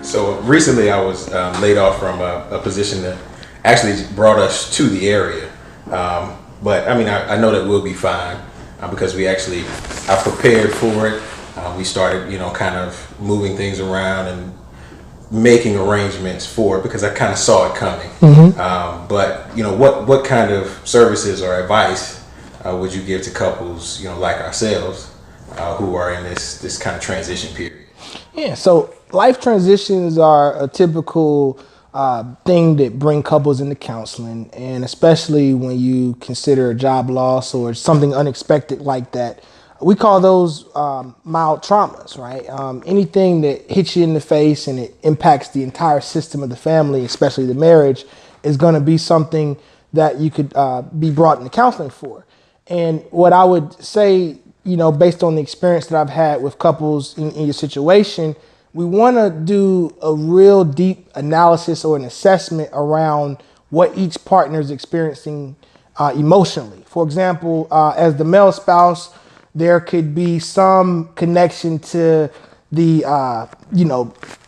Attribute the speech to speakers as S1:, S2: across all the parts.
S1: So recently I was laid off from a position that actually brought us to the area. But I mean, I know that we'll be fine because I prepared for it. We started, kind of moving things around and making arrangements for it because I kind of saw it coming. But what kind of services or advice would you give to couples, like ourselves, who are in this kind of transition period?
S2: Yeah, so life transitions are a typical thing that bring couples into counseling, and especially when you consider a job loss or something unexpected like that. We call those mild traumas, right? Anything that hits you in the face and it impacts the entire system of the family, especially the marriage, is going to be something that you could be brought into counseling for. And what I would say, based on the experience that I've had with couples in your situation, we want to do a real deep analysis or an assessment around what each partner is experiencing emotionally. For example, as the male spouse, there could be some connection to the,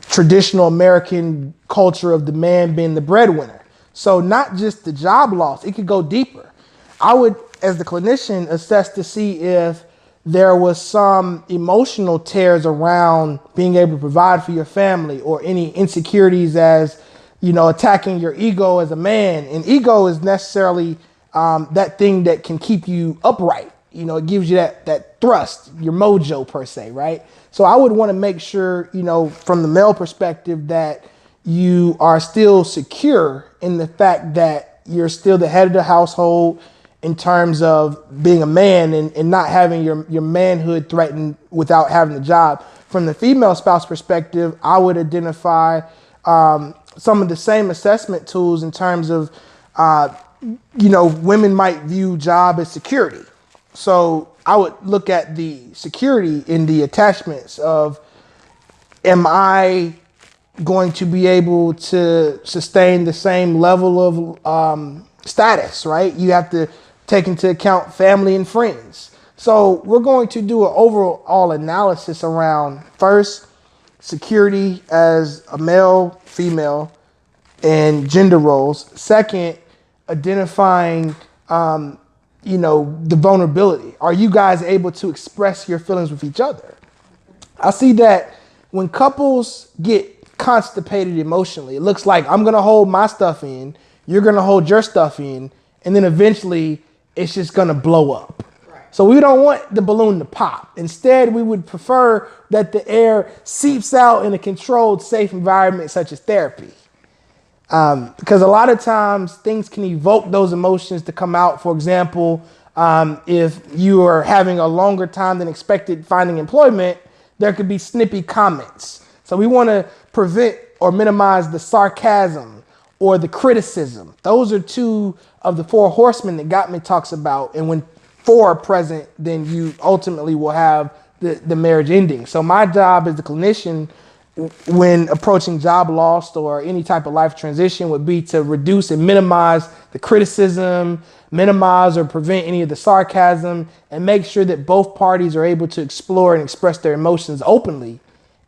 S2: traditional American culture of the man being the breadwinner. So not just the job loss, it could go deeper. I would, as the clinician, assess to see if there was some emotional tears around being able to provide for your family or any insecurities as, attacking your ego as a man. And ego is necessarily that thing that can keep you upright. It gives you that thrust, your mojo per se, right? So I would want to make sure, from the male perspective, that you are still secure in the fact that you're still the head of the household in terms of being a man and not having your manhood threatened without having a job. From the female spouse perspective, I would identify some of the same assessment tools in terms of, women might view job as security. So I would look at the security in the attachments of, am I going to be able to sustain the same level of status, right? You have to take into account family and friends. So we're going to do an overall analysis around, first, security as a male, female, and gender roles. Second, identifying the vulnerability. Are you guys able to express your feelings with each other? I see that when couples get constipated emotionally, it looks like I'm going to hold my stuff in, you're going to hold your stuff in, and then eventually it's just going to blow up. Right. So we don't want the balloon to pop. Instead, we would prefer that the air seeps out in a controlled, safe environment such as therapy. Because a lot of times things can evoke those emotions to come out. For example, if you are having a longer time than expected finding employment, there could be snippy comments. So we want to prevent or minimize the sarcasm or the criticism. Those are two of the four horsemen that Gottman talks about. And when four are present, then you ultimately will have the marriage ending. So my job as the clinician when approaching job loss or any type of life transition would be to reduce and minimize the criticism, minimize or prevent any of the sarcasm, and make sure that both parties are able to explore and express their emotions openly,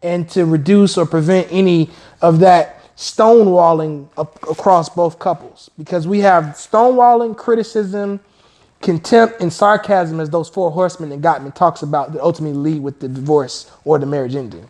S2: and to reduce or prevent any of that stonewalling across both couples. Because we have stonewalling, criticism, contempt, and sarcasm as those four horsemen that Gottman talks about that ultimately lead with the divorce or the marriage ending.